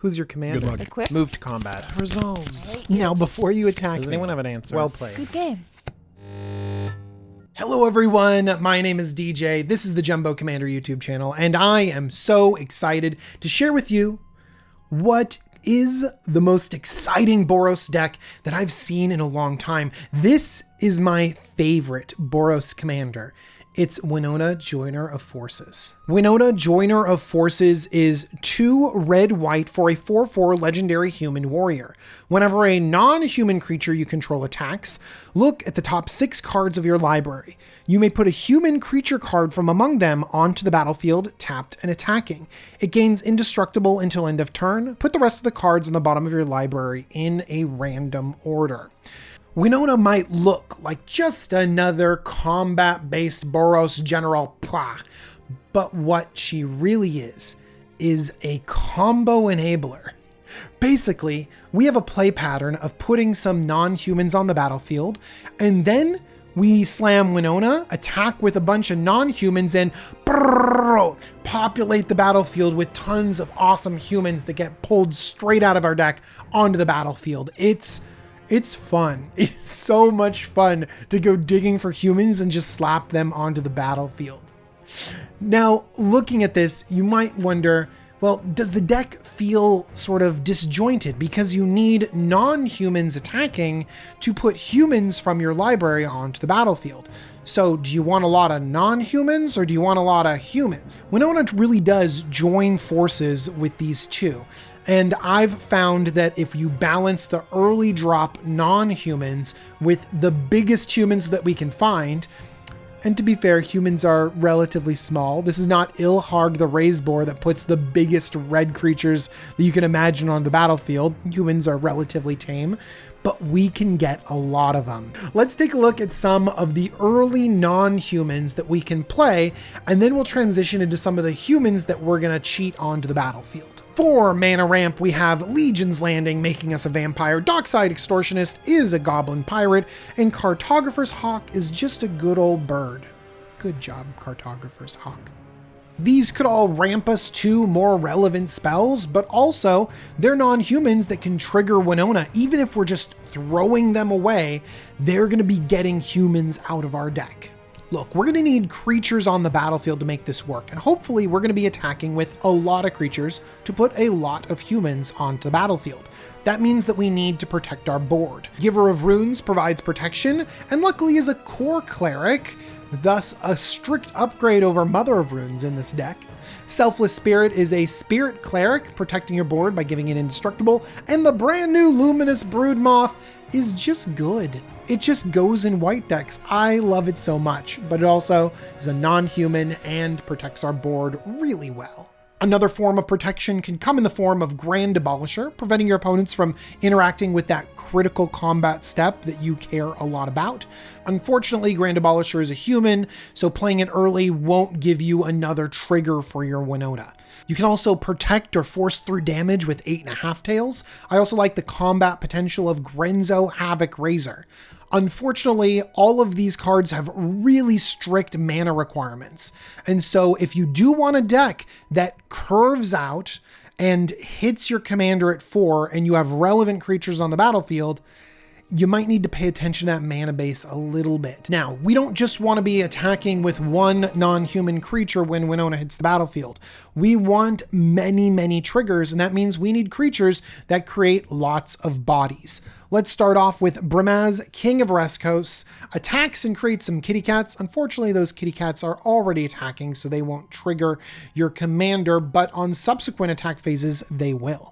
Who's your commander? Good luck. Equip. Move to combat. Resolves. Thank you. Now, before you attack Does me, anyone have an answer? well played. Good game. Hello everyone, my name is DJ, this is the Jumbo Commander YouTube channel, and I am so excited to share with you what is the most exciting Boros deck that I've seen in a long time. This is my favorite Boros commander. It's Winona, Joiner of Forces. Winona, Joiner of Forces is 2 red-white for a 4/4 legendary human warrior. Whenever a non-human creature you control attacks, look at the top 6 cards of your library. You may put a human creature card from among them onto the battlefield, tapped and attacking. It gains indestructible until end of turn. Put the rest of the cards on the bottom of your library in a random order. Winona might look like just another combat-based Boros general, but what she really is a combo enabler. Basically, we have a play pattern of putting some non-humans on the battlefield, and then we slam Winona, attack with a bunch of non-humans, and populate the battlefield with tons of awesome humans that get pulled straight out of our deck onto the battlefield. It's fun. It's so much fun to go digging for humans and just slap them onto the battlefield. Now, looking at this, you might wonder, well, does the deck feel sort of disjointed because you need non-humans attacking to put humans from your library onto the battlefield? So do you want a lot of non-humans or do you want a lot of humans? Winona really does join forces with these two. And I've found that if you balance the early drop non-humans with the biggest humans that we can find, and to be fair, humans are relatively small. This is not Ilharg the Razeboar that puts the biggest red creatures that you can imagine on the battlefield. Humans are relatively tame, but we can get a lot of them. Let's take a look at some of the early non-humans that we can play, and then we'll transition into some of the humans that we're gonna cheat onto the battlefield. For mana ramp, we have Legion's Landing, making us a vampire. Dockside Extortionist is a goblin pirate, and Cartographer's Hawk is just a good old bird. Good job, Cartographer's Hawk. These could all ramp us to more relevant spells, but also they're non-humans that can trigger Winona. Even if we're just throwing them away, they're gonna be getting humans out of our deck. Look, we're gonna need creatures on the battlefield to make this work, and hopefully we're gonna be attacking with a lot of creatures to put a lot of humans onto the battlefield. That means that we need to protect our board. Giver of Runes provides protection, and luckily is a core cleric, thus a strict upgrade over Mother of Runes in this deck. Selfless Spirit is a spirit cleric, protecting your board by giving it indestructible, and the brand new Luminous Broodmoth is just good. It just goes in white decks. I love it so much, but it also is a non-human and protects our board really well. Another form of protection can come in the form of Grand Abolisher, preventing your opponents from interacting with that critical combat step that you care a lot about. Unfortunately, Grand Abolisher is a human, so playing it early won't give you another trigger for your Winona. You can also protect or force through damage with 8.5 Tails. I also like the combat potential of Grenzo Havoc Razor. Unfortunately, all of these cards have really strict mana requirements. And so if you do want a deck that curves out and hits your commander at 4 and you have relevant creatures on the battlefield, you might need to pay attention to that mana base a little bit. Now, we don't just want to be attacking with one non-human creature when Winona hits the battlefield. We want many, many triggers, and that means we need creatures that create lots of bodies. Let's start off with Brimaz, King of Reskos, attacks and creates some kitty cats. Unfortunately, those kitty cats are already attacking, so they won't trigger your commander, but on subsequent attack phases, they will.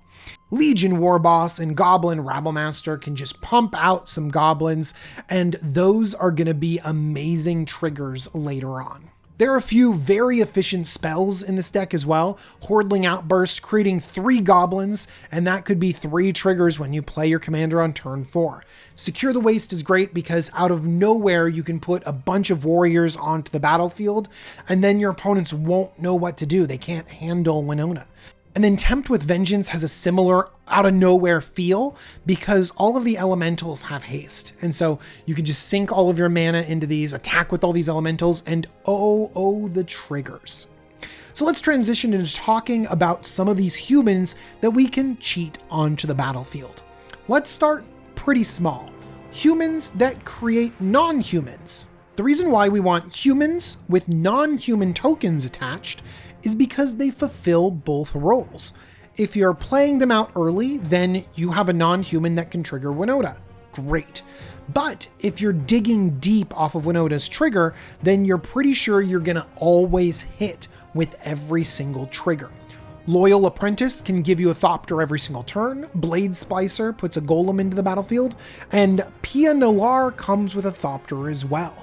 Legion Warboss and Goblin Rabblemaster can just pump out some goblins, and those are going to be amazing triggers later on. There are a few very efficient spells in this deck as well. Hordling Outburst, creating 3 goblins, and that could be 3 triggers when you play your commander on turn 4. Secure the Waste is great because out of nowhere you can put a bunch of warriors onto the battlefield, and then your opponents won't know what to do. They can't handle Winona. And then Tempt with Vengeance has a similar out-of-nowhere feel because all of the elementals have haste. And so you can just sink all of your mana into these, attack with all these elementals, and oh, the triggers. So let's transition into talking about some of these humans that we can cheat onto the battlefield. Let's start pretty small. Humans that create non-humans. The reason why we want humans with non-human tokens attached is because they fulfill both roles. If you're playing them out early, then you have a non-human that can trigger Winota. Great. But if you're digging deep off of Winota's trigger, then you're pretty sure you're gonna always hit with every single trigger. Loyal Apprentice can give you a Thopter every single turn, Blade Splicer puts a Golem into the battlefield, and Pia Nalar comes with a Thopter as well.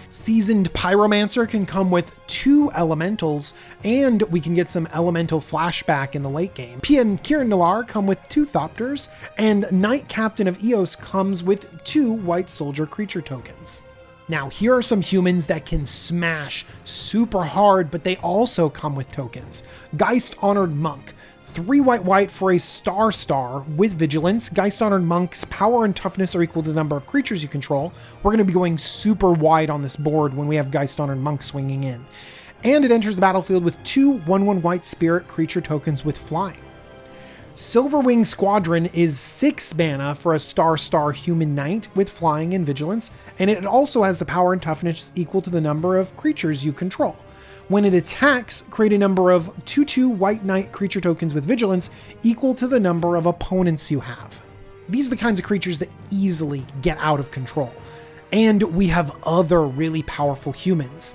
Seasoned Pyromancer can come with 2 elementals, and we can get some elemental flashback in the late game. Pia and Kiran Nalar come with 2 Thopters, and Knight Captain of Eos comes with 2 White Soldier creature tokens. Now, here are some humans that can smash super hard, but they also come with tokens. Geist Honored Monk, 3 white for a star with Vigilance. Geist Honored Monk's power and toughness are equal to the number of creatures you control. We're going to be going super wide on this board when we have Geist Honored Monk swinging in. And it enters the battlefield with 2 1/1 white spirit creature tokens with flying. Silverwing Squadron is 6 mana for a star human knight with flying and vigilance, and it also has the power and toughness equal to the number of creatures you control. When it attacks, create a number of 2/2 white knight creature tokens with vigilance equal to the number of opponents you have. These are the kinds of creatures that easily get out of control. And we have other really powerful humans.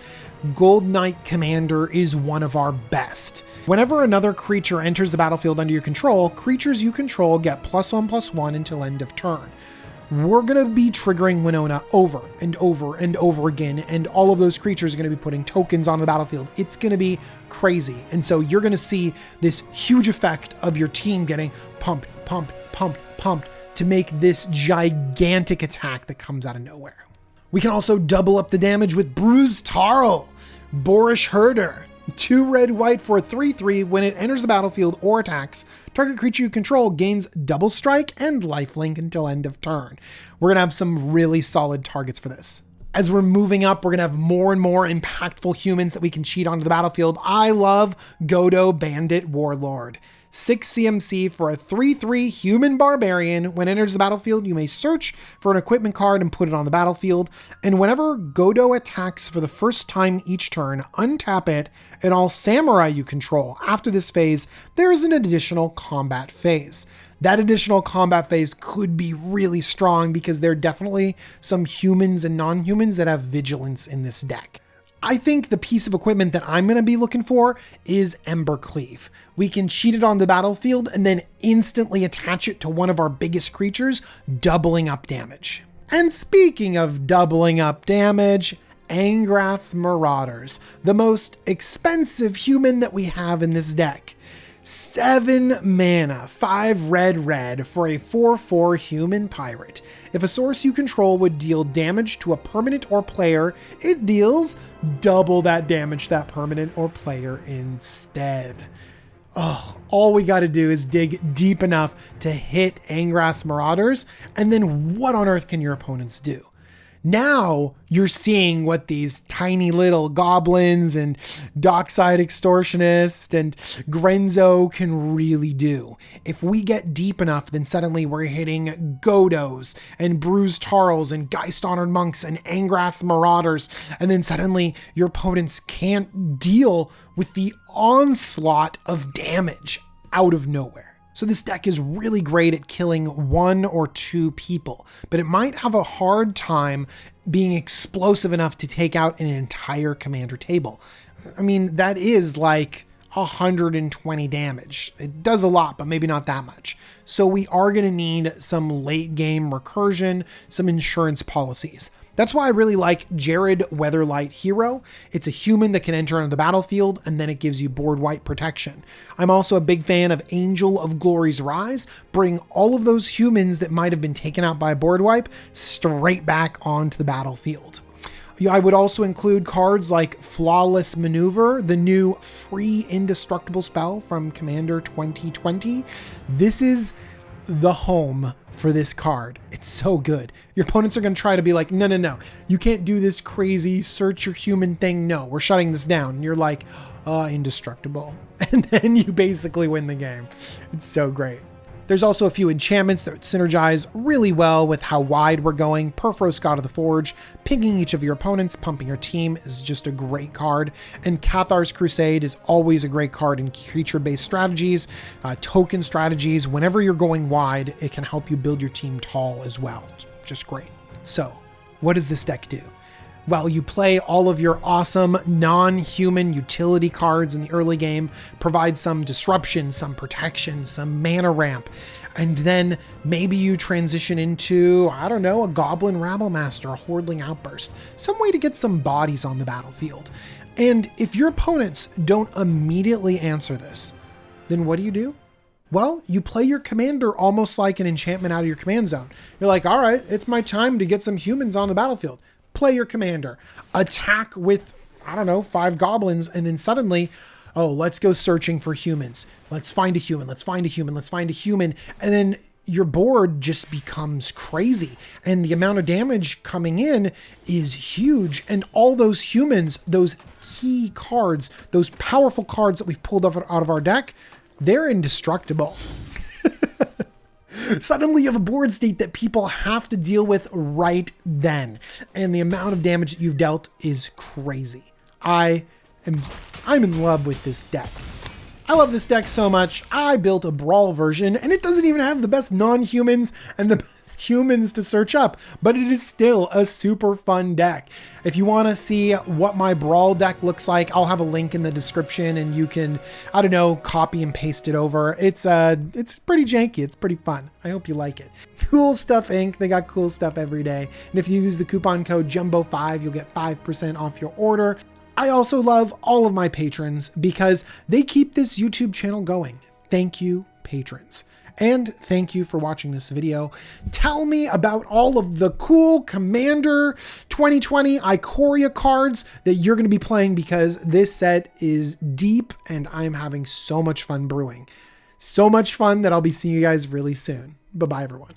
Gold Knight Commander is one of our best. Whenever another creature enters the battlefield under your control, creatures you control get +1/+1 until end of turn. We're going to be triggering Winona over and over and over again, and all of those creatures are going to be putting tokens on the battlefield. It's going to be crazy. And so you're going to see this huge effect of your team getting pumped to make this gigantic attack that comes out of nowhere. We can also double up the damage with Bruised Tarl, Boorish Herder. 2 red/white for a 3/3. When it enters the battlefield or attacks, target creature you control gains double strike and lifelink until end of turn. We're going to have some really solid targets for this. As we're moving up, we're going to have more and more impactful humans that we can cheat onto the battlefield. I love Godo Bandit Warlord. 6 CMC for a 3/3 human barbarian. When it enters the battlefield, you may search for an equipment card and put it on the battlefield. And whenever Godo attacks for the first time each turn, untap it and all samurai you control. After this phase, there is an additional combat phase. That additional combat phase could be really strong because there are definitely some humans and non-humans that have vigilance in this deck. I think the piece of equipment that I'm going to be looking for is Embercleave. We can cheat it on the battlefield and then instantly attach it to one of our biggest creatures, doubling up damage. And speaking of doubling up damage, Angrath's Marauders, the most expensive human that we have in this deck. 7 mana, 5 red for a 4/4 human pirate. If a source you control would deal damage to a permanent or player, it deals double that damage to that permanent or player instead. Oh, all we got to do is dig deep enough to hit Angrath's Marauders, and then what on earth can your opponents do? Now you're seeing what these tiny little goblins and Dockside Extortionist and Grenzo can really do. If we get deep enough, then suddenly we're hitting Godos and Bruised Tarls and Geist Honored Monks and Angrath's Marauders, and then suddenly your opponents can't deal with the onslaught of damage out of nowhere. So this deck is really great at killing 1 or 2 people, but it might have a hard time being explosive enough to take out an entire commander table. I mean, that is like 120 damage. It does a lot, but maybe not that much. So we are going to need some late game recursion, some insurance policies. That's why I really like Jared Weatherlight Hero. It's a human that can enter on the battlefield, and then it gives you board white protection. I'm also a big fan of Angel of Glory's Rise. Bring all of those humans that might have been taken out by a board wipe straight back onto the battlefield. I would also include cards like Flawless Maneuver, the new free indestructible spell from Commander 2020. This is the home for this card. It's so good. Your opponents are going to try to be like, no, no, no, you can't do this crazy search your human thing. No, we're shutting this down. And you're like, indestructible. And then you basically win the game. It's so great. There's also a few enchantments that synergize really well with how wide we're going. Perforos, God of the Forge, pinging each of your opponents, pumping your team is just a great card. And Cathar's Crusade is always a great card in creature-based strategies, token strategies. Whenever you're going wide, it can help you build your team tall as well. It's just great. So, what does this deck do? Well, you play all of your awesome non-human utility cards in the early game, provide some disruption, some protection, some mana ramp, and then maybe you transition into, I don't know, a Goblin Rabblemaster, a Hordling Outburst, some way to get some bodies on the battlefield. And if your opponents don't immediately answer this, then what do? Well, you play your commander almost like an enchantment out of your command zone. You're like, all right, it's my time to get some humans on the battlefield. Play your commander, attack with, I don't know, 5 goblins, and then suddenly, oh, let's go searching for humans. Let's find a human, let's find a human, let's find a human. And then your board just becomes crazy. And the amount of damage coming in is huge. And all those humans, those key cards, those powerful cards that we've pulled out of our deck, they're indestructible. Suddenly you have a board state that people have to deal with right then. And the amount of damage that you've dealt is crazy. I'm in love with this deck. I love this deck so much. I built a Brawl version and it doesn't even have the best non-humans and the best humans to search up, but it is still a super fun deck. If you want to see what my Brawl deck looks like, I'll have a link in the description and you can, I don't know, copy and paste it over. It's pretty janky. It's pretty fun. I hope you like it. Cool Stuff Inc. They got cool stuff every day. And if you use the coupon code JUMBO5, you'll get 5% off your order. I also love all of my patrons because they keep this YouTube channel going. Thank you, patrons. And thank you for watching this video. Tell me about all of the cool Commander 2020 Ikoria cards that you're going to be playing because this set is deep and I'm having so much fun brewing. So much fun that I'll be seeing you guys really soon. Bye-bye, everyone.